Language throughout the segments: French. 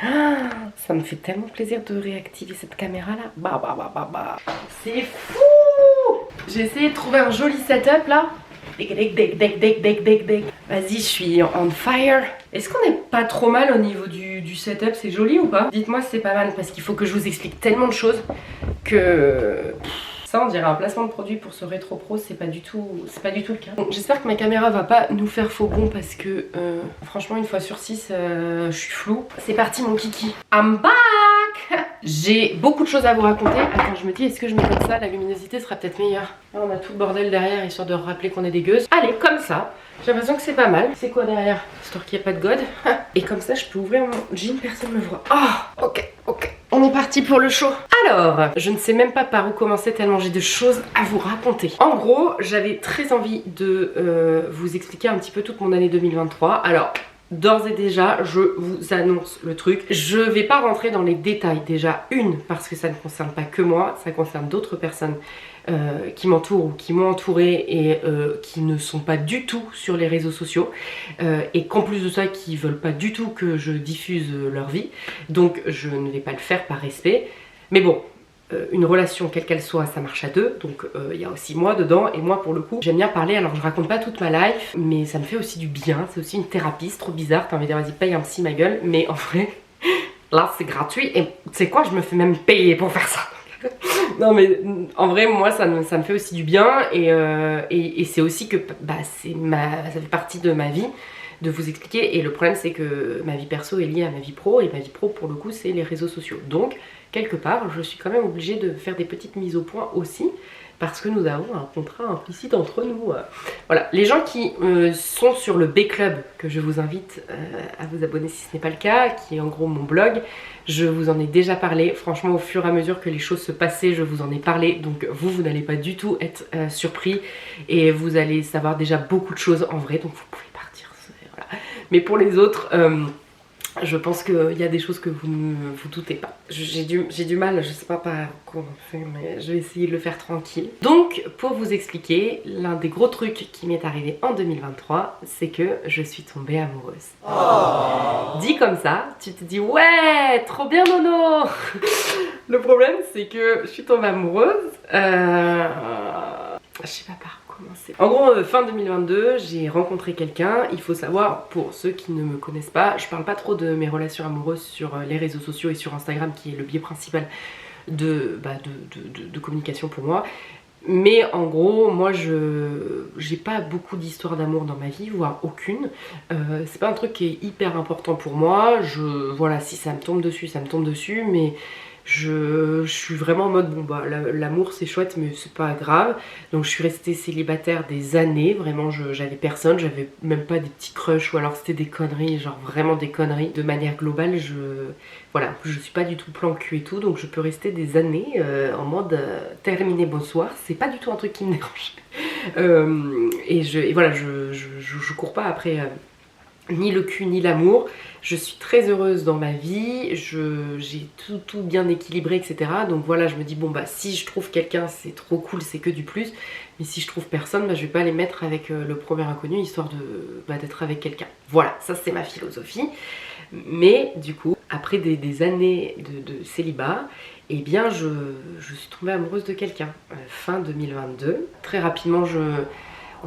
Ah, ça me fait tellement plaisir de réactiver cette caméra là. Bah. C'est fou. J'ai essayé de trouver un joli setup là. Vas-y, je suis on fire. Est-ce qu'on n'est pas trop mal au niveau du setup? C'est joli ou pas? Dites-moi si c'est pas mal parce qu'il faut que je vous explique tellement de choses que... Ça on dirait un placement de produit pour ce rétro pro, c'est pas du tout le cas. Bon, j'espère que ma caméra va pas nous faire faux bon parce que franchement une fois sur 6 je suis floue. C'est parti mon kiki. I'm back. J'ai beaucoup de choses à vous raconter. Attends, je me dis est-ce que je mets comme ça, la luminosité sera peut-être meilleure. Là on a tout le bordel derrière histoire de rappeler qu'on est des gueuses. Allez, comme ça. J'ai l'impression que c'est pas mal. C'est quoi derrière? Histoire qu'il n'y ait pas de god. Et comme ça je peux ouvrir mon jean, personne ne me voit. Oh, ok. On est parti pour le show. Alors, je ne sais même pas par où commencer tellement j'ai de choses à vous raconter. En gros, j'avais très envie de vous expliquer un petit peu toute mon année 2023. Alors, d'ores et déjà, je vous annonce le truc. Je vais pas rentrer dans les détails déjà. Parce que ça ne concerne pas que moi, ça concerne d'autres personnes qui m'entourent ou qui m'ont entourée et qui ne sont pas du tout sur les réseaux sociaux et qu'en plus de ça qui veulent pas du tout que je diffuse leur vie, donc je ne vais pas le faire par respect. Mais bon, une relation quelle qu'elle soit, ça marche à deux, donc il y a aussi moi dedans, et moi pour le coup j'aime bien parler. Alors je raconte pas toute ma life, mais ça me fait aussi du bien, c'est aussi une thérapie. C'est trop bizarre, t'as envie de dire vas-y paye un psy ma gueule, mais en vrai là c'est gratuit et tu sais quoi, je me fais même payer pour faire ça. Non mais en vrai moi ça me fait aussi du bien et c'est aussi que bah, ça fait partie de ma vie de vous expliquer. Et le problème c'est que ma vie perso est liée à ma vie pro et ma vie pro pour le coup c'est les réseaux sociaux. Donc quelque part je suis quand même obligée de faire des petites mises au point aussi parce que nous avons un contrat implicite entre nous. Voilà, les gens qui sont sur le B-Club, que je vous invite à vous abonner si ce n'est pas le cas, qui est en gros mon blog, je vous en ai déjà parlé. Franchement, au fur et à mesure que les choses se passaient, je vous en ai parlé. Donc vous n'allez pas du tout être surpris et vous allez savoir déjà beaucoup de choses en vrai. Donc vous pouvez partir, voilà. Mais pour les autres... je pense qu'il y a des choses que vous ne vous doutez pas. J'ai du mal, je sais pas par quoi on fait, mais je vais essayer de le faire tranquille. Donc, pour vous expliquer, l'un des gros trucs qui m'est arrivé en 2023, c'est que je suis tombée amoureuse. Oh. Dit comme ça, tu te dis ouais, trop bien Nono. Le problème, c'est que je suis tombée amoureuse. Je sais pas par commencer. En gros, fin 2022, j'ai rencontré quelqu'un. Il faut savoir, pour ceux qui ne me connaissent pas, je parle pas trop de mes relations amoureuses sur les réseaux sociaux et sur Instagram, qui est le biais principal de communication pour moi. Mais en gros, moi j'ai pas beaucoup d'histoires d'amour dans ma vie, voire aucune. C'est pas un truc qui est hyper important pour moi. Voilà, si ça me tombe dessus, ça me tombe dessus, mais je suis vraiment en mode bon bah l'amour c'est chouette mais c'est pas grave. Donc je suis restée célibataire des années, vraiment j'avais personne, j'avais même pas des petits crushs ou alors c'était des conneries, genre vraiment des conneries. De manière globale voilà, en plus je suis pas du tout plan cul et tout, donc je peux rester des années en mode terminé bonsoir, c'est pas du tout un truc qui me dérange. Et voilà, je cours pas après ni le cul ni l'amour. Je suis très heureuse dans ma vie, j'ai tout bien équilibré, etc. Donc voilà, je me dis bon bah si je trouve quelqu'un c'est trop cool, c'est que du plus. Mais si je trouve personne, bah, je vais pas les mettre avec le premier inconnu histoire d'être avec quelqu'un. Voilà, ça c'est ma philosophie. Mais du coup, après des années de célibat, eh bien je suis tombée amoureuse de quelqu'un. Fin 2022. Très rapidement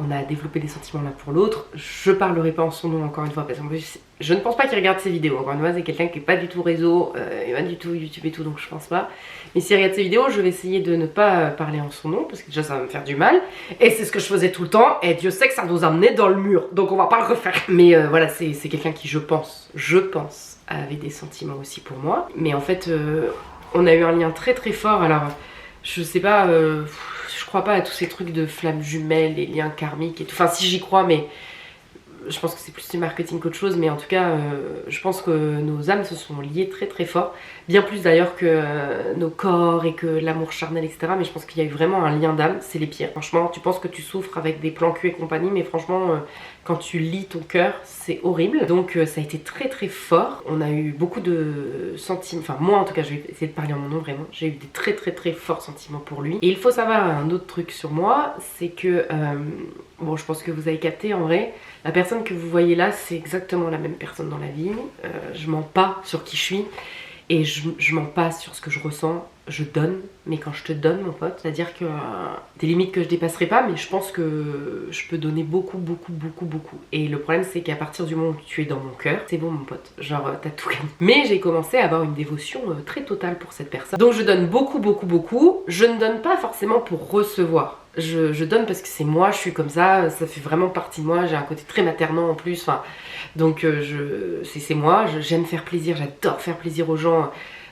on a développé des sentiments l'un pour l'autre. Je parlerai pas en son nom encore une fois parce qu'en plus je ne pense pas qu'il regarde ces vidéos. Encore une fois c'est quelqu'un qui est pas du tout réseau, et pas du tout YouTube et tout, donc je pense pas. Mais s'il regarde ces vidéos, je vais essayer de ne pas parler en son nom parce que déjà ça va me faire du mal. Et c'est ce que je faisais tout le temps et Dieu sait que ça nous amenait dans le mur. Donc on va pas le refaire. Mais voilà, c'est quelqu'un qui je pense avait des sentiments aussi pour moi. Mais en fait on a eu un lien très très fort. Alors je sais pas... je crois pas à tous ces trucs de flammes jumelles, les liens karmiques et tout. Enfin si j'y crois, mais je pense que c'est plus du marketing qu'autre chose. Mais en tout cas je pense que nos âmes se sont liées très très fort. Bien plus d'ailleurs que nos corps et que l'amour charnel, etc. Mais je pense qu'il y a eu vraiment un lien d'âme, c'est les pires. Franchement, tu penses que tu souffres avec des plans cul et compagnie, mais franchement quand tu lis ton cœur, c'est horrible. Donc ça a été très très fort. On a eu beaucoup de sentiments, enfin moi en tout cas, je vais essayer de parler en mon nom vraiment. J'ai eu des très très très forts sentiments pour lui. Et il faut savoir un autre truc sur moi, c'est que Bon, je pense que vous avez capté en vrai. La personne que vous voyez là, c'est exactement la même personne dans la vie. Je mens pas sur qui je suis et je mens pas sur ce que je ressens. Je donne, mais quand je te donne, mon pote, c'est-à-dire que des limites que je dépasserai pas, mais je pense que je peux donner beaucoup. Et le problème, c'est qu'à partir du moment où tu es dans mon cœur, c'est bon, mon pote, genre t'as tout gagné. Mais j'ai commencé à avoir une dévotion très totale pour cette personne. Donc je donne beaucoup. Je ne donne pas forcément pour recevoir. Je donne parce que c'est moi, je suis comme ça fait vraiment partie de moi, j'ai un côté très maternant en plus, enfin, donc c'est moi, j'aime faire plaisir, j'adore faire plaisir aux gens.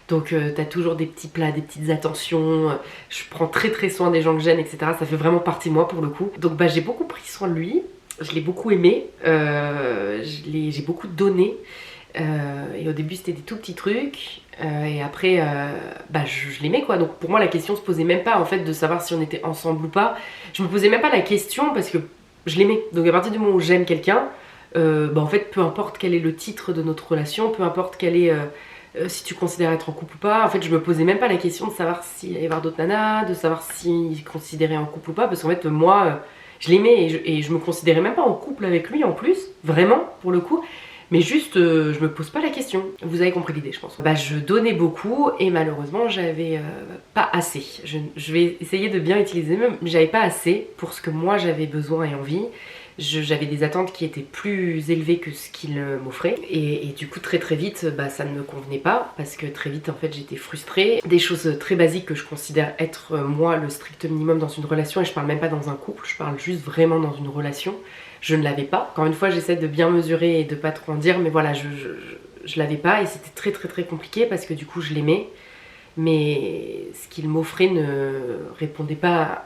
Donc t'as toujours des petits plats, des petites attentions, je prends très soin des gens que j'aime, etc. Ça fait vraiment partie de moi pour le coup. Donc bah j'ai beaucoup pris soin de lui, je l'ai beaucoup aimé, j'ai beaucoup donné. Et au début c'était des tout petits trucs, et après bah je l'aimais quoi. Donc pour moi la question se posait même pas en fait de savoir si on était ensemble ou pas. Je me posais même pas la question parce que je l'aimais. Donc à partir du moment où j'aime quelqu'un, bah en fait peu importe quel est le titre de notre relation, peu importe quel est... si tu considères être en couple ou pas, en fait je me posais même pas la question de savoir s'il allait y avoir d'autres nanas, de savoir s'il considérait en couple ou pas, parce qu'en fait moi je l'aimais et je me considérais même pas en couple avec lui en plus, vraiment pour le coup, mais juste je me pose pas la question. Vous avez compris l'idée je pense. Bah je donnais beaucoup et malheureusement j'avais pas assez. Je vais essayer de bien utiliser mais j'avais pas assez pour ce que moi j'avais besoin et envie. J'avais des attentes qui étaient plus élevées que ce qu'il m'offrait et du coup très vite bah, ça ne me convenait pas parce que très vite en fait j'étais frustrée. Des choses très basiques que je considère être moi le strict minimum dans une relation, et je parle même pas dans un couple, je parle juste vraiment dans une relation, je ne l'avais pas. Encore une fois j'essaie de bien mesurer et de pas trop en dire, mais voilà je l'avais pas et c'était très compliqué parce que du coup je l'aimais, mais ce qu'il m'offrait ne répondait pas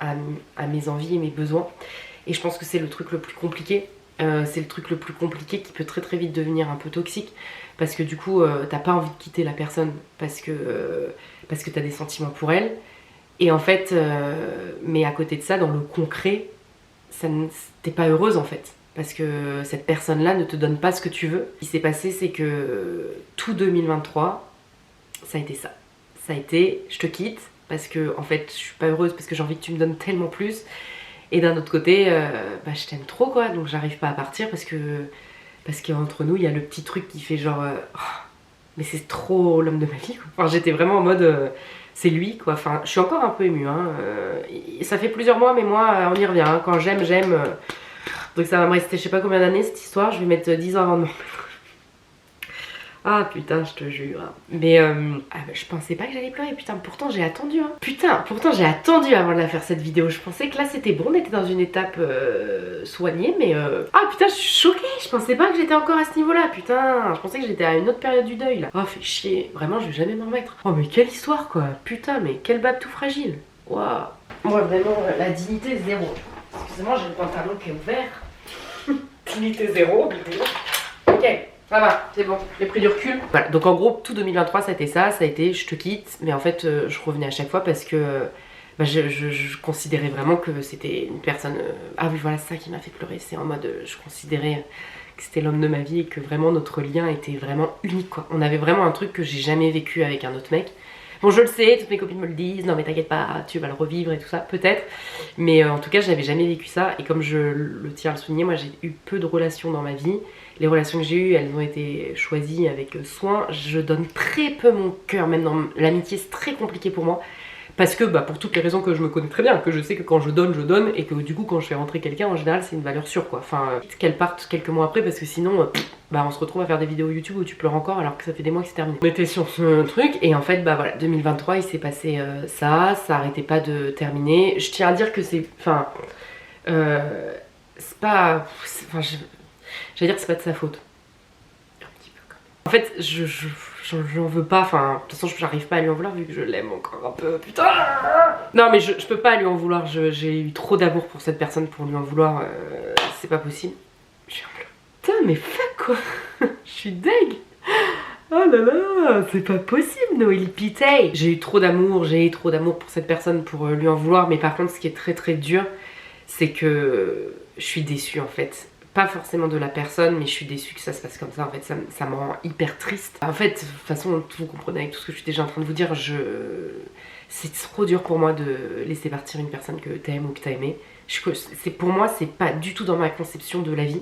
à mes envies et mes besoins. Et je pense que c'est le truc le plus compliqué. C'est le truc le plus compliqué qui peut très vite devenir un peu toxique. Parce que du coup, t'as pas envie de quitter la personne. Parce que t'as des sentiments pour elle. Et en fait, mais à côté de ça, dans le concret, t'es pas heureuse en fait. Parce que cette personne-là ne te donne pas ce que tu veux. Ce qui s'est passé, c'est que tout 2023, ça a été ça. Ça a été, je te quitte. Parce que en fait, je suis pas heureuse. Parce que j'ai envie que tu me donnes tellement plus. Et d'un autre côté, bah, je t'aime trop quoi, donc j'arrive pas à partir parce qu'entre nous il y a le petit truc qui fait genre oh, mais c'est trop l'homme de ma vie quoi. Enfin j'étais vraiment en mode c'est lui quoi, enfin je suis encore un peu émue hein. Ça fait plusieurs mois mais moi on y revient hein. Quand j'aime donc ça va me rester je sais pas combien d'années cette histoire, je vais mettre 10 ans avant de mourir. Ah putain je te jure. Mais je pensais pas que j'allais pleurer, putain pourtant j'ai attendu hein. Putain pourtant j'ai attendu avant de la faire cette vidéo. Je pensais que là c'était bon, on était dans une étape soignée mais ah putain je suis choquée. Je pensais pas que j'étais encore à ce niveau là. Putain je pensais que j'étais à une autre période du deuil là. Oh fait chier, vraiment je vais jamais m'en remettre. Oh mais quelle histoire quoi. Putain mais quel bab tout fragile. Waouh. Moi vraiment la dignité zéro. Excusez-moi j'ai le pantalon qui est ouvert. Dignité zéro. Ok. Ça va, c'est bon, j'ai pris du recul. Voilà, donc en gros, tout 2023, ça a été ça, ça a été je te quitte, mais en fait, je revenais à chaque fois parce que bah, je considérais vraiment que c'était une personne... Ah oui, voilà, c'est ça qui m'a fait pleurer, c'est en mode, je considérais que c'était l'homme de ma vie et que vraiment notre lien était vraiment unique, quoi. On avait vraiment un truc que j'ai jamais vécu avec un autre mec. Bon, je le sais, toutes mes copines me le disent, non mais t'inquiète pas, tu vas le revivre et tout ça, peut-être. Mais en tout cas, j'avais jamais vécu ça. Et comme je le tiens à le souligner, moi j'ai eu peu de relations dans ma vie. Les relations que j'ai eues, elles ont été choisies avec soin. Je donne très peu mon cœur, même dans l'amitié, c'est très compliqué pour moi. Parce que, bah, pour toutes les raisons que je me connais très bien, que je sais que quand je donne, et que du coup, quand je fais rentrer quelqu'un, en général, c'est une valeur sûre, quoi. Enfin, qu'elle parte quelques mois après, parce que sinon, bah, on se retrouve à faire des vidéos YouTube où tu pleures encore, alors que ça fait des mois que c'est terminé. On était sur ce truc, et en fait, bah voilà, 2023, il s'est passé ça arrêtait pas de terminer. Je tiens à dire que c'est, enfin, c'est pas, enfin, j'allais dire que c'est pas de sa faute. Un petit peu quand même. En fait, j'en veux pas, enfin, de toute façon j'arrive pas à lui en vouloir vu que je l'aime encore un peu, putain. Non mais je peux pas lui en vouloir, j'ai eu trop d'amour pour cette personne pour lui en vouloir, c'est pas possible. Je suis un peu... Putain mais fuck quoi. Je suis deg. Oh là là, c'est pas possible Noélie Pitey. J'ai eu trop d'amour pour cette personne pour lui en vouloir, mais par contre ce qui est très dur, c'est que je suis déçue en fait. Pas forcément de la personne, mais je suis déçue que ça se passe comme ça. En fait, ça me rend hyper triste. En fait, de toute façon, vous comprenez avec tout ce que je suis déjà en train de vous dire, c'est trop dur pour moi de laisser partir une personne que t'aimes ou que t'as aimée. Pour moi, c'est pas du tout dans ma conception de la vie.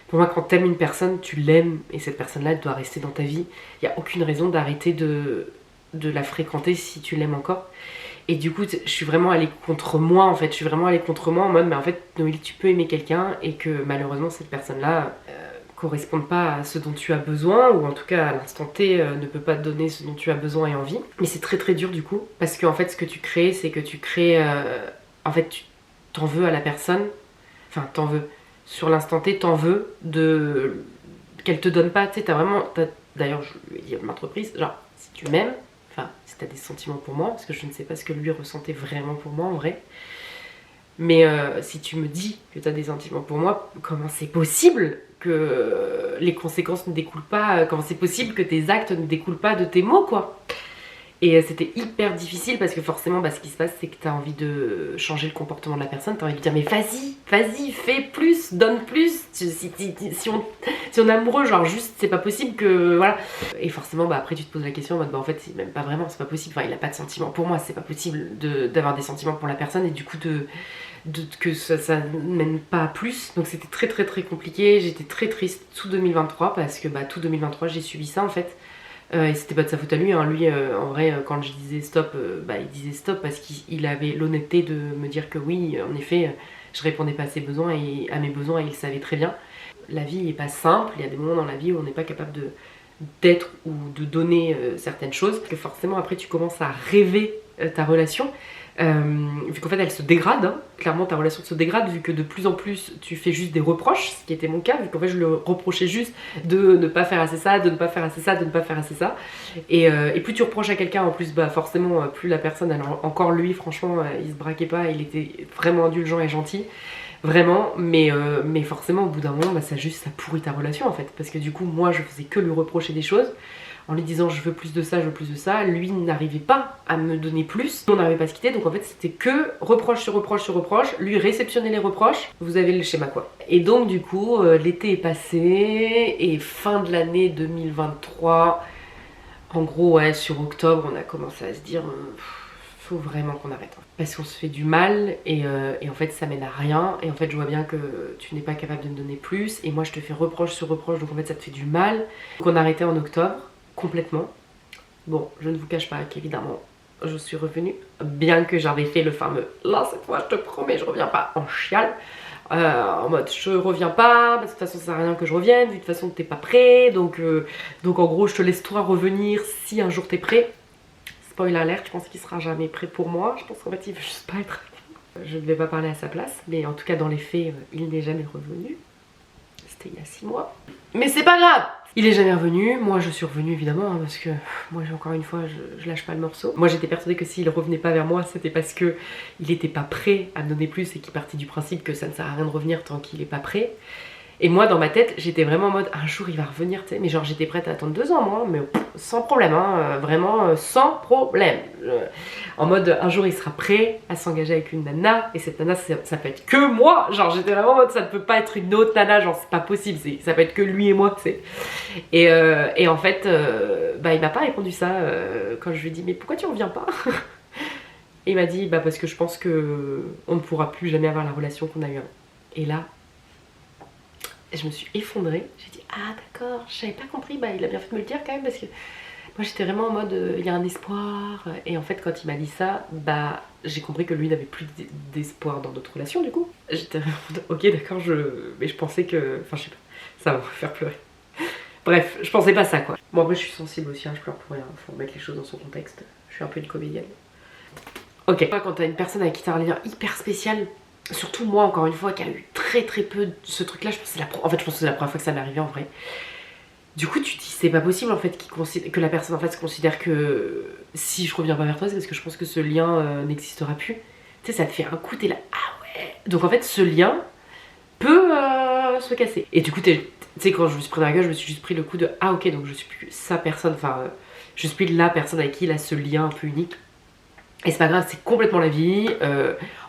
Pour moi, quand t'aimes une personne, tu l'aimes et cette personne-là, elle doit rester dans ta vie. Il n'y a aucune raison d'arrêter de la fréquenter si tu l'aimes encore. Et du coup, je suis vraiment allée contre moi en fait. Je suis vraiment allée contre moi en mode, mais en fait, Noélie, tu peux aimer quelqu'un et que malheureusement, cette personne-là corresponde pas à ce dont tu as besoin, ou en tout cas à l'instant T ne peut pas te donner ce dont tu as besoin et envie. Mais c'est très très dur du coup, parce qu'en fait, ce que tu crées, c'est que tu crées. En fait, tu t'en veux à la personne. Enfin, t'en veux. Sur l'instant T, t'en veux qu'elle te donne pas. Tu sais, d'ailleurs, je lui ai dit à ma entreprise, genre, si tu m'aimes, enfin, si t'as des sentiments pour moi, parce que je ne sais pas ce que lui ressentait vraiment pour moi en vrai. Mais si tu me dis que t'as des sentiments pour moi, comment c'est possible que les conséquences ne découlent pas, comment c'est possible que tes actes ne découlent pas de tes mots, quoi. Et c'était hyper difficile parce que forcément, ce qui se passe, c'est que t'as envie de changer le comportement de la personne, t'as envie de dire mais vas-y, fais plus, donne plus. Si on est amoureux, genre juste, c'est pas possible que, voilà. Et forcément, après tu te poses la question en mode, en fait, c'est même pas vraiment, c'est pas possible. Enfin, il a pas de sentiments pour moi, c'est pas possible d'avoir des sentiments pour la personne et du coup que ça mène pas à plus. Donc c'était très très très compliqué, j'étais très triste tout 2023 parce que tout 2023 j'ai subi ça en fait. Et c'était pas de sa faute à lui, hein. Lui en vrai quand je disais stop, il disait stop parce qu'il avait l'honnêteté de me dire que oui, en effet, je répondais pas à ses besoins et à mes besoins et il le savait très bien. La vie est pas simple, il y a des moments dans la vie où on n'est pas capable d'être ou de donner certaines choses, parce que forcément après tu commences à rêver ta relation. Vu qu'en fait elle se dégrade, hein. Clairement ta relation se dégrade vu que de plus en plus tu fais juste des reproches, ce qui était mon cas, vu qu'en fait je le reprochais juste de ne pas faire assez ça, de ne pas faire assez ça, de ne pas faire assez ça. Et plus tu reproches à quelqu'un en plus, forcément plus la personne, alors encore lui franchement il se braquait pas, il était vraiment indulgent et gentil. Vraiment, mais forcément au bout d'un moment ça pourrit ta relation en fait, parce que du coup moi je faisais que lui reprocher des choses en lui disant je veux plus de ça, je veux plus de ça. Lui n'arrivait pas à me donner plus, on n'arrivait pas à se quitter, donc en fait c'était que reproche sur reproche sur reproche. Lui réceptionnait les reproches, vous avez le schéma quoi. Et donc du coup l'été est passé et fin de l'année 2023, en gros sur octobre on a commencé à se dire faut vraiment qu'on arrête, parce qu'on se fait du mal et en fait ça mène à rien, et en fait je vois bien que tu n'es pas capable de me donner plus et moi je te fais reproche sur reproche, donc en fait ça te fait du mal. Donc on a arrêté en octobre complètement. Bon, je ne vous cache pas qu'évidemment je suis revenue, bien que j'avais fait le fameux là cette fois je te promets je reviens pas en chiale, en mode je reviens pas parce que de toute façon ça sert à rien que je revienne vu de toute façon t'es pas prêt, donc en gros je te laisse toi revenir si un jour t'es prêt. Spoiler alert, je pense qu'il sera jamais prêt pour moi, je pense qu'en fait il veut juste pas être. Je ne vais pas parler à sa place, mais en tout cas dans les faits il n'est jamais revenu. C'était il y a 6 mois, mais c'est pas grave. Il est jamais revenu, moi je suis revenue évidemment, hein, parce que moi encore une fois je lâche pas le morceau. Moi j'étais persuadée que s'il revenait pas vers moi c'était parce que il était pas prêt à me donner plus et qu'il partait du principe que ça ne sert à rien de revenir tant qu'il est pas prêt. Et moi dans ma tête j'étais vraiment en mode un jour il va revenir, tu sais, mais genre j'étais prête à attendre 2 ans moi, mais sans problème, hein, vraiment sans problème. En mode un jour il sera prêt à s'engager avec une nana, et cette nana ça peut être que moi, genre j'étais vraiment en mode ça ne peut pas être une autre nana, genre c'est pas possible, ça peut être que lui et moi, tu sais. Et en fait il m'a pas répondu ça quand je lui ai dit mais pourquoi tu reviens pas. Et il m'a dit parce que je pense que on ne pourra plus jamais avoir la relation qu'on a eue avant. Et là je me suis effondrée, j'ai dit ah d'accord, j'avais pas compris, il a bien fait de me le dire quand même, parce que moi j'étais vraiment en mode il y a un espoir. Et en fait quand il m'a dit ça, j'ai compris que lui n'avait plus d'espoir dans notre relation du coup. J'étais vraiment ok d'accord, mais je pensais que, enfin je sais pas, ça va me faire pleurer. Bref, je pensais pas ça quoi. Bon après je suis sensible aussi, hein, je pleure pour rien, faut remettre les choses dans son contexte, je suis un peu une comédienne. Ok, quand t'as une personne avec qui t'as un lien hyper spécial, surtout moi encore une fois qui a eu très très peu de ce truc là, je pense que c'est la première fois que ça m'est arrivé en vrai. Du coup tu te dis c'est pas possible en fait que la personne en fait se considère que si je reviens pas vers toi c'est parce que je pense que ce lien n'existera plus. Tu sais ça te fait un coup, t'es là ah ouais. Donc en fait ce lien peut se casser. Et du coup tu sais quand je me suis pris dans la gueule je me suis juste pris le coup de ah ok donc je suis plus sa personne, enfin je suis plus la personne avec qui il a ce lien un peu unique. Et c'est pas grave, c'est complètement la vie.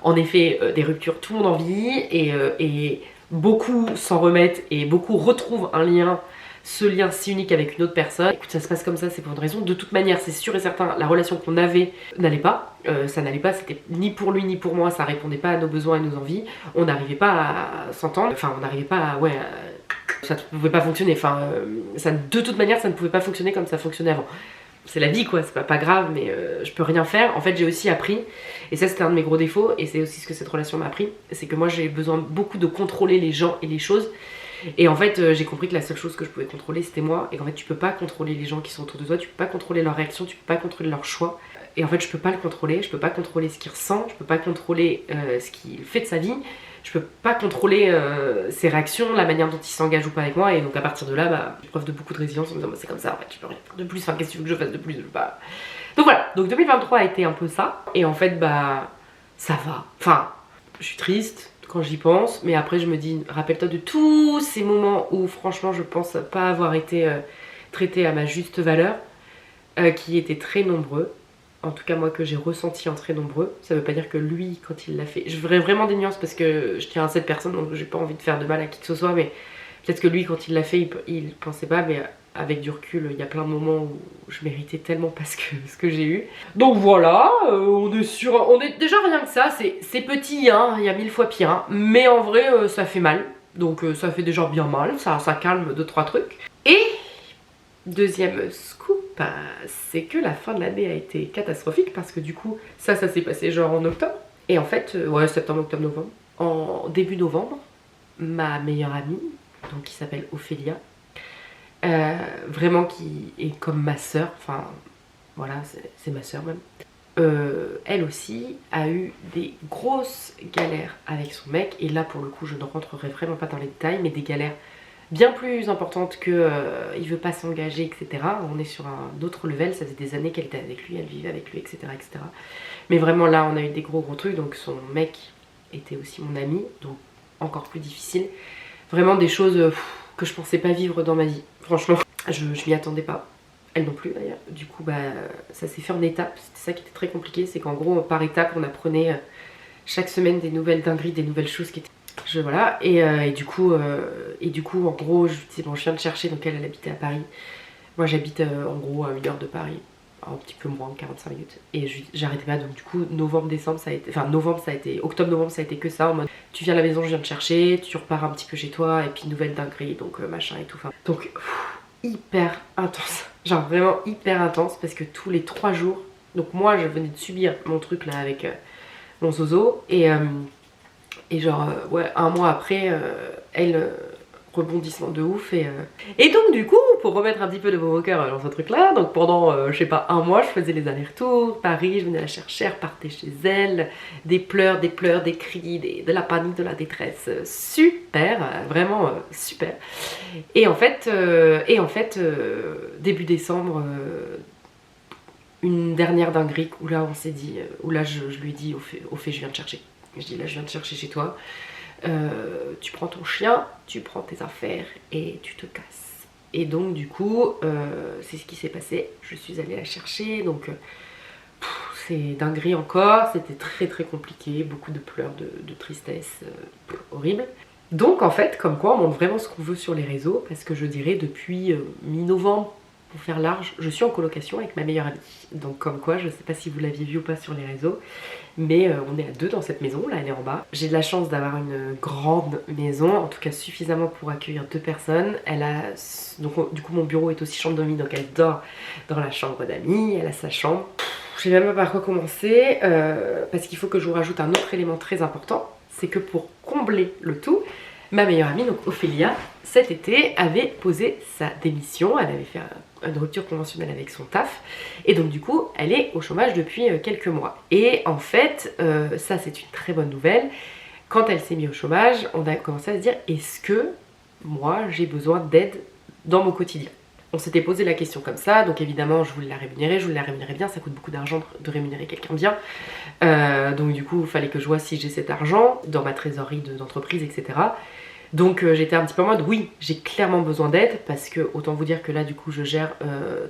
En effet, des ruptures, tout le monde en vit. Et beaucoup s'en remettent et beaucoup retrouvent un lien ce lien si unique avec une autre personne. Écoute, ça se passe comme ça, c'est pour une raison. De toute manière, c'est sûr et certain, la relation qu'on avait n'allait pas. Ça n'allait pas, c'était ni pour lui ni pour moi, ça répondait pas à nos besoins et nos envies. On n'arrivait pas à s'entendre, enfin on n'arrivait pas à... Ouais, ça ne pouvait pas fonctionner, enfin de toute manière ça ne pouvait pas fonctionner comme ça fonctionnait avant. C'est la vie quoi, c'est pas grave, mais je peux rien faire. En fait j'ai aussi appris, et ça c'était un de mes gros défauts, et c'est aussi ce que cette relation m'a appris, c'est que moi j'ai besoin beaucoup de contrôler les gens et les choses. Et en fait j'ai compris que la seule chose que je pouvais contrôler c'était moi, et qu'en fait tu peux pas contrôler les gens qui sont autour de toi, tu peux pas contrôler leurs réactions, tu peux pas contrôler leurs choix. Et en fait je peux pas le contrôler, je peux pas contrôler ce qu'il ressent, je peux pas contrôler ce qu'il fait de sa vie, je peux pas contrôler ses réactions, la manière dont il s'engage ou pas avec moi. Et donc à partir de là, bah, j'ai preuve de beaucoup de résilience en me disant bah, c'est comme ça en fait, je peux rien faire de plus, enfin qu'est-ce que tu veux que je fasse de plus, je veux pas... Donc voilà, donc 2023 a été un peu ça. Et en fait bah ça va, enfin je suis triste quand j'y pense, mais après je me dis rappelle-toi de tous ces moments où franchement je pense pas avoir été traitée à ma juste valeur, qui étaient très nombreux. En tout cas moi que j'ai ressenti en très nombreux. Ça veut pas dire que lui quand il l'a fait, je ferais vraiment des nuances parce que je tiens à cette personne donc j'ai pas envie de faire de mal à qui que ce soit, mais peut-être que lui quand il l'a fait il pensait pas, mais avec du recul il y a plein de moments où je méritais tellement pas ce que j'ai eu. Donc voilà, on est déjà rien que ça, c'est petit hein, il y a 1000 fois pire hein, mais en vrai ça fait mal, donc ça fait déjà bien mal, ça calme 2-3 trucs. Et deuxième scoop, c'est que la fin de l'année a été catastrophique parce que du coup ça s'est passé genre en octobre. Et en fait, ouais septembre, octobre, novembre. En début novembre, ma meilleure amie, donc qui s'appelle Ophélia, vraiment qui est comme ma soeur, enfin voilà c'est ma soeur même. Elle aussi a eu des grosses galères avec son mec, et là pour le coup je ne rentrerai vraiment pas dans les détails, mais des galères bien plus importante que il veut pas s'engager, etc. On est sur un autre level, ça faisait des années qu'elle était avec lui, elle vivait avec lui, etc., etc. Mais vraiment là on a eu des gros trucs, donc son mec était aussi mon ami, donc encore plus difficile. Vraiment des choses que je pensais pas vivre dans ma vie, franchement. Je m'y attendais pas, elle non plus d'ailleurs. Du coup bah ça s'est fait en étapes, c'était ça qui était très compliqué, c'est qu'en gros par étapes on apprenait chaque semaine des nouvelles dingueries, des nouvelles choses qui étaient... Voilà, et du coup en gros je disais bon je viens de chercher, donc elle habitait à Paris, moi j'habite en gros à 1 heure de Paris, un petit peu moins, 45 minutes, et j'arrêtais pas, donc du coup novembre, décembre ça a été, enfin novembre ça a été, octobre, novembre ça a été que ça, en mode tu viens à la maison, je viens te chercher, tu repars un petit peu chez toi, et puis nouvelle dinguerie, donc machin et tout, enfin donc hyper intense, genre vraiment hyper intense, parce que tous les 3 jours, donc moi je venais de subir mon truc là avec mon zozo, et genre ouais 1 mois après elle rebondissement de ouf, et donc du coup pour remettre un petit peu de baume au cœur dans ce truc là, donc pendant je sais pas 1 mois je faisais les allers-retours Paris, je venais la chercher, repartais chez elle, des pleurs, des cris, de la panique, de la détresse, super, vraiment super. Et en fait début décembre une dernière dinguerie où là on s'est dit, où là je lui ai dit au fait je viens te chercher. Je dis là je viens te chercher chez toi, tu prends ton chien, tu prends tes affaires et tu te casses. Et donc du coup c'est ce qui s'est passé, je suis allée la chercher, donc c'est dinguerie encore, c'était très compliqué, beaucoup de pleurs, de tristesse, horrible. Donc en fait comme quoi on montre vraiment ce qu'on veut sur les réseaux, parce que je dirais depuis mi-novembre, pour faire large, je suis en colocation avec ma meilleure amie. Donc comme quoi, je sais pas si vous l'aviez vu ou pas sur les réseaux, mais on est à 2 dans cette maison, là elle est en bas. J'ai de la chance d'avoir une grande maison, en tout cas suffisamment pour accueillir 2 personnes. Elle a, donc du coup mon bureau est aussi chambre d'amis, donc elle dort dans la chambre d'amis, elle a sa chambre. Je sais même pas par quoi commencer, parce qu'il faut que je vous rajoute un autre élément très important, c'est que pour combler le tout, ma meilleure amie, donc Ophélia, cet été avait posé sa démission, elle avait fait une rupture conventionnelle avec son taf, et donc du coup elle est au chômage depuis quelques mois. Et en fait ça c'est une très bonne nouvelle. Quand elle s'est mise au chômage, on a commencé à se dire est-ce que moi j'ai besoin d'aide dans mon quotidien. On s'était posé la question comme ça, donc évidemment je voulais la rémunérer bien, ça coûte beaucoup d'argent de rémunérer quelqu'un bien, donc du coup il fallait que je vois si j'ai cet argent dans ma trésorerie d'entreprise, etc. Donc j'étais un petit peu en mode oui, j'ai clairement besoin d'aide parce que autant vous dire que là du coup je gère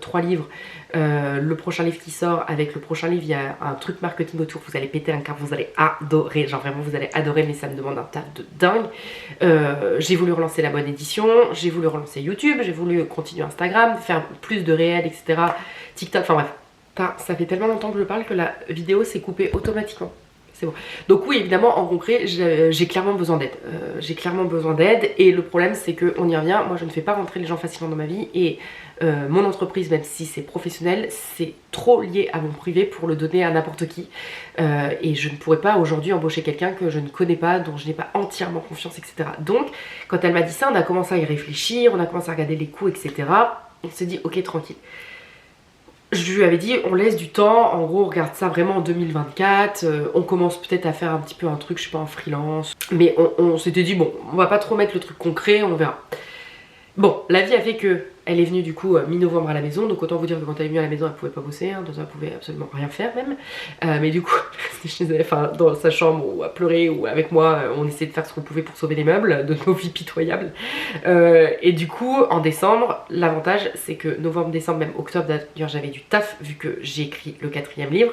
3 livres. Le prochain livre qui sort, avec le prochain livre il y a un truc marketing autour, vous allez péter un câble, vous allez adorer, genre vraiment vous allez adorer, mais ça me demande un taf de dingue. J'ai voulu relancer la bonne édition, j'ai voulu relancer YouTube, j'ai voulu continuer Instagram, faire plus de réels, etc. TikTok, enfin bref. Ça fait tellement longtemps que je parle que la vidéo s'est coupée automatiquement. C'est bon. Donc oui, évidemment, en concret, j'ai clairement besoin d'aide. J'ai clairement besoin d'aide et le problème c'est que, on y revient, moi je ne fais pas rentrer les gens facilement dans ma vie et mon entreprise, même si c'est professionnel, c'est trop lié à mon privé pour le donner à n'importe qui. Et je ne pourrais pas aujourd'hui embaucher quelqu'un que je ne connais pas, dont je n'ai pas entièrement confiance, etc. Donc, quand elle m'a dit ça, on a commencé à y réfléchir, on a commencé à regarder les coûts, etc. On s'est dit, ok, tranquille. Je lui avais dit on laisse du temps, en gros on regarde ça vraiment en 2024, on commence peut-être à faire un petit peu un truc, je sais pas, en freelance. Mais on s'était dit bon, on va pas trop mettre le truc concret, on verra. Bon, la vie a fait que elle est venue du coup mi-novembre à la maison, donc autant vous dire que quand elle est venue à la maison elle pouvait pas bosser, hein, donc elle pouvait absolument rien faire même. Mais du coup, chez elle, enfin, dans sa chambre ou à pleurer ou avec moi, on essayait de faire ce qu'on pouvait pour sauver les meubles de nos vies pitoyables. Et du coup, en décembre, l'avantage c'est que novembre, décembre, même octobre d'ailleurs j'avais du taf vu que j'ai écrit le 4e livre.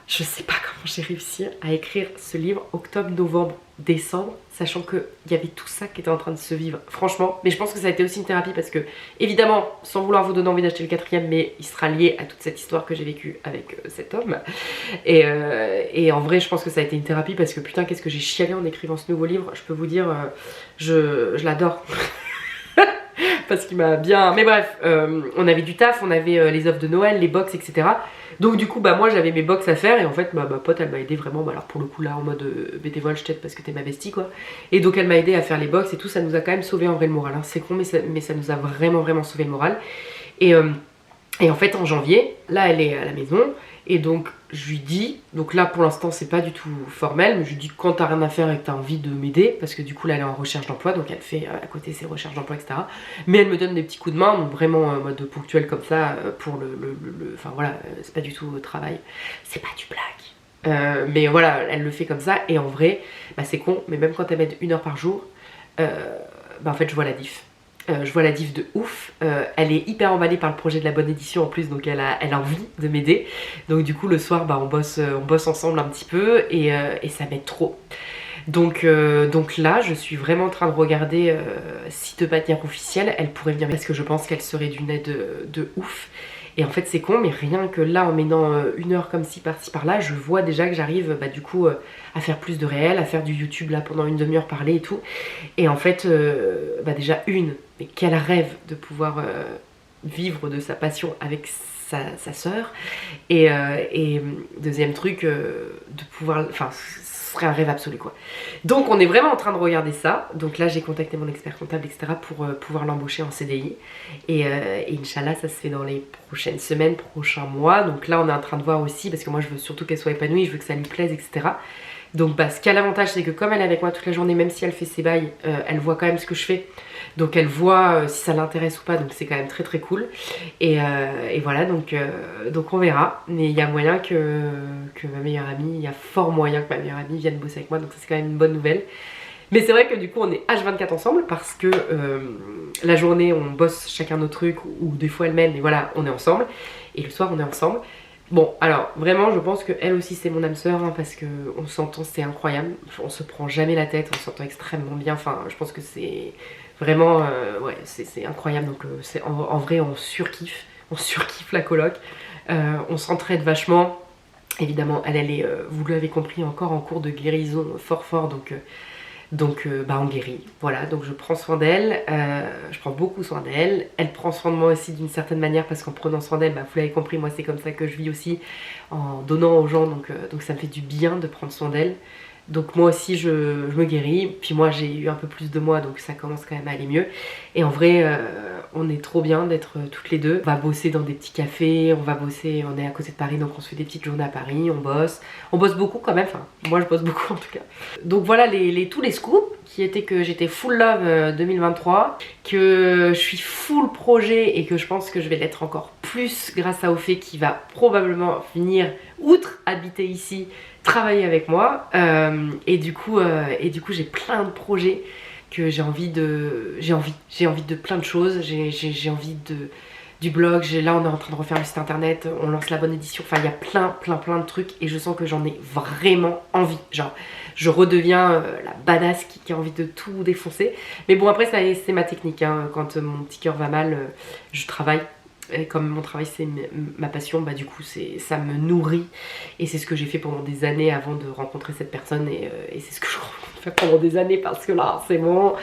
Je sais pas comment j'ai réussi à écrire ce livre octobre, novembre, décembre, sachant qu'il y avait tout ça qui était en train de se vivre, franchement. Mais je pense que ça a été aussi une thérapie parce que, évidemment, sans vouloir vous donner envie d'acheter le 4e, mais il sera lié à toute cette histoire que j'ai vécue avec cet homme. Et en vrai, je pense que ça a été une thérapie parce que putain, qu'est-ce que j'ai chialé en écrivant ce nouveau livre. Je peux vous dire, je l'adore. Parce qu'il m'a bien... Mais bref, on avait du taf, on avait les offres de Noël, les box, etc. Donc du coup, bah moi j'avais mes box à faire et en fait ma pote elle m'a aidé vraiment, bah, alors pour le coup là en mode bénévole, je t'aide parce que t'es ma bestie quoi. Et donc elle m'a aidé à faire les box et tout, ça nous a quand même sauvé en vrai le moral, hein. C'est con mais ça nous a vraiment sauvé le moral. Et en fait en janvier, là elle est à la maison et donc je lui dis, donc là pour l'instant c'est pas du tout formel, mais je lui dis quand t'as rien à faire et que t'as envie de m'aider, parce que du coup là elle est en recherche d'emploi, donc elle fait à côté ses recherches d'emploi, etc. Mais elle me donne des petits coups de main, donc vraiment en mode ponctuel comme ça, pour enfin voilà, c'est pas du tout travail, c'est pas du blague. Mais voilà, elle le fait comme ça et en vrai, bah c'est con, mais même quand elle m'aide 1 heure par jour, bah en fait je vois la diff. Je vois la diff de ouf, elle est hyper emballée par le projet de la bonne édition en plus, donc elle a envie de m'aider. Donc du coup le soir bah, on bosse ensemble un petit peu et ça m'aide trop. Donc là je suis vraiment en train de regarder si de manière officielle elle pourrait venir parce que je pense qu'elle serait d'une aide de ouf. Et en fait c'est con mais rien que là en mettant 1 heure comme ci par-ci par-là, je vois déjà que j'arrive bah, du coup à faire plus de réel, à faire du YouTube là pendant une demi-heure parler et tout. Et en fait bah, déjà mais quel rêve de pouvoir vivre de sa passion avec sa sœur. Et deuxième truc, de pouvoir, enfin ce serait un rêve absolu quoi. Donc on est vraiment en train de regarder ça. Donc là j'ai contacté mon expert comptable etc pour pouvoir l'embaucher en CDI. Et Inch'Allah ça se fait dans les prochaines semaines, prochains mois. Donc là on est en train de voir aussi, parce que moi je veux surtout qu'elle soit épanouie, je veux que ça lui plaise etc. Donc bah, ce qui a l'avantage c'est que comme elle est avec moi toute la journée, même si elle fait ses bails, elle voit quand même ce que je fais. Donc elle voit si ça l'intéresse ou pas, donc c'est quand même très cool. Et voilà, donc on verra. Mais il y a moyen que ma meilleure amie, il y a fort moyen que ma meilleure amie vienne bosser avec moi, donc ça c'est quand même une bonne nouvelle. Mais c'est vrai que du coup on est H24 ensemble parce que la journée on bosse chacun nos trucs, ou des fois elle m'aide, mais voilà, on est ensemble. Et le soir on est ensemble. Bon, alors vraiment je pense qu'elle aussi c'est mon âme sœur hein, parce qu'on s'entend, c'est incroyable. On se prend jamais la tête, on s'entend extrêmement bien. Enfin, je pense que c'est vraiment, ouais, c'est incroyable. Donc en vrai on surkiffe la coloc. On s'entraide vachement. Évidemment, elle est, vous l'avez compris, encore en cours de guérison fort, donc bah on guérit, voilà, donc je prends soin d'elle, je prends beaucoup soin d'elle, elle prend soin de moi aussi d'une certaine manière parce qu'en prenant soin d'elle, bah, vous l'avez compris, moi c'est comme ça que je vis aussi, en donnant aux gens, donc ça me fait du bien de prendre soin d'elle. Donc moi aussi je me guéris, puis moi j'ai eu un peu plus de moi donc ça commence quand même à aller mieux. Et en vrai on est trop bien d'être toutes les deux. On va bosser dans des petits cafés, on est à côté de Paris donc on se fait des petites journées à Paris, on bosse beaucoup quand même, enfin moi je bosse beaucoup en tout cas. Donc voilà tous les scoops qui étaient que j'étais full love 2023, que je suis full projet et que je pense que je vais l'être encore plus grâce à Ophé qui va probablement venir outre habiter ici, travailler avec moi et du coup j'ai plein de projets que j'ai envie de plein de choses, j'ai envie du blog, là on est en train de refaire le site internet, on lance la bonne édition, enfin il y a plein de trucs et je sens que j'en ai vraiment envie, genre je redeviens la badass qui a envie de tout défoncer. Mais bon après c'est ma technique, hein. Quand mon petit cœur va mal, je travaille. Et comme mon travail c'est ma passion, bah du coup ça me nourrit. Et c'est ce que j'ai fait pendant des années avant de rencontrer cette personne. Et c'est ce que je fais pendant des années parce que là c'est bon.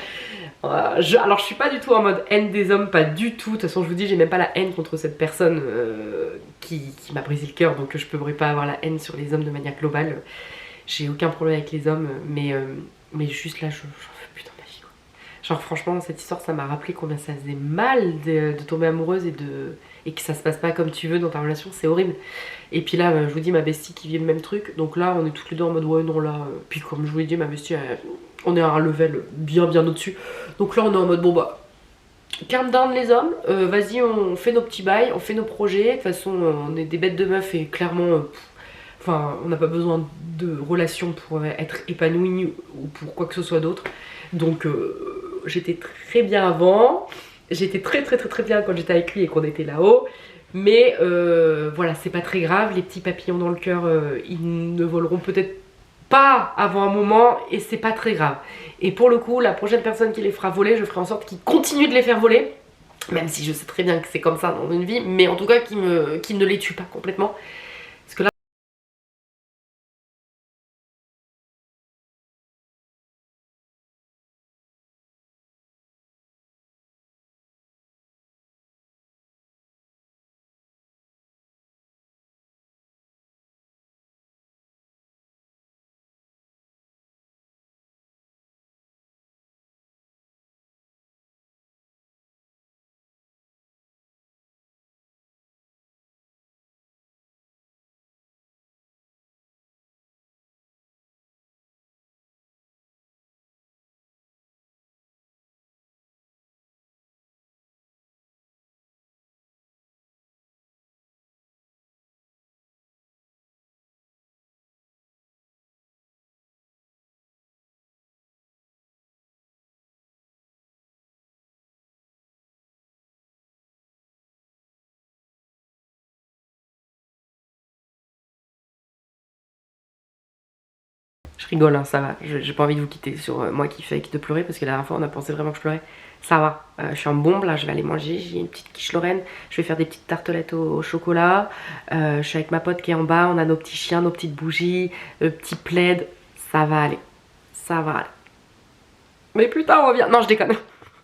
Alors je suis pas du tout en mode haine des hommes, pas du tout. De toute façon je vous dis j'ai même pas la haine contre cette personne qui m'a brisé le cœur. Donc je pourrais pas avoir la haine sur les hommes de manière globale. J'ai aucun problème avec les hommes. Mais juste là j'en veux plus dans ma vie quoi. Genre franchement cette histoire ça m'a rappelé combien ça faisait mal de tomber amoureuse et que ça se passe pas comme tu veux dans ta relation, c'est horrible. Et puis là je vous dis ma bestie qui vit le même truc, donc là on est toutes les deux en mode ouais non là, puis comme je vous l'ai dit ma bestie on est à un level bien au-dessus. Donc là on est en mode bon bah calm down les hommes, vas-y on fait nos petits bails, on fait nos projets, de toute façon on est des bêtes de meufs et clairement enfin on n'a pas besoin de relations pour être épanoui ou pour quoi que ce soit d'autre. Donc j'étais très bien avant, j'étais très bien quand j'étais avec lui et qu'on était là-haut. Mais voilà, c'est pas très grave, les petits papillons dans le cœur, ils ne voleront peut-être pas avant un moment et c'est pas très grave. Et pour le coup, la prochaine personne qui les fera voler, je ferai en sorte qu'ils continuent de les faire voler. Même si je sais très bien que c'est comme ça dans une vie, mais en tout cas qui ne les tue pas complètement. Parce que là, je rigole, hein, ça va. J'ai pas envie de vous quitter sur moi qui fake de pleurer parce que la dernière fois on a pensé vraiment que je pleurais. Ça va, je suis en bombe là, je vais aller manger, j'ai une petite quiche Lorraine, je vais faire des petites tartelettes au chocolat. Je suis avec ma pote qui est en bas, on a nos petits chiens, nos petites bougies, le petit plaid. Ça va aller, ça va aller. Mais putain on revient, non je déconne.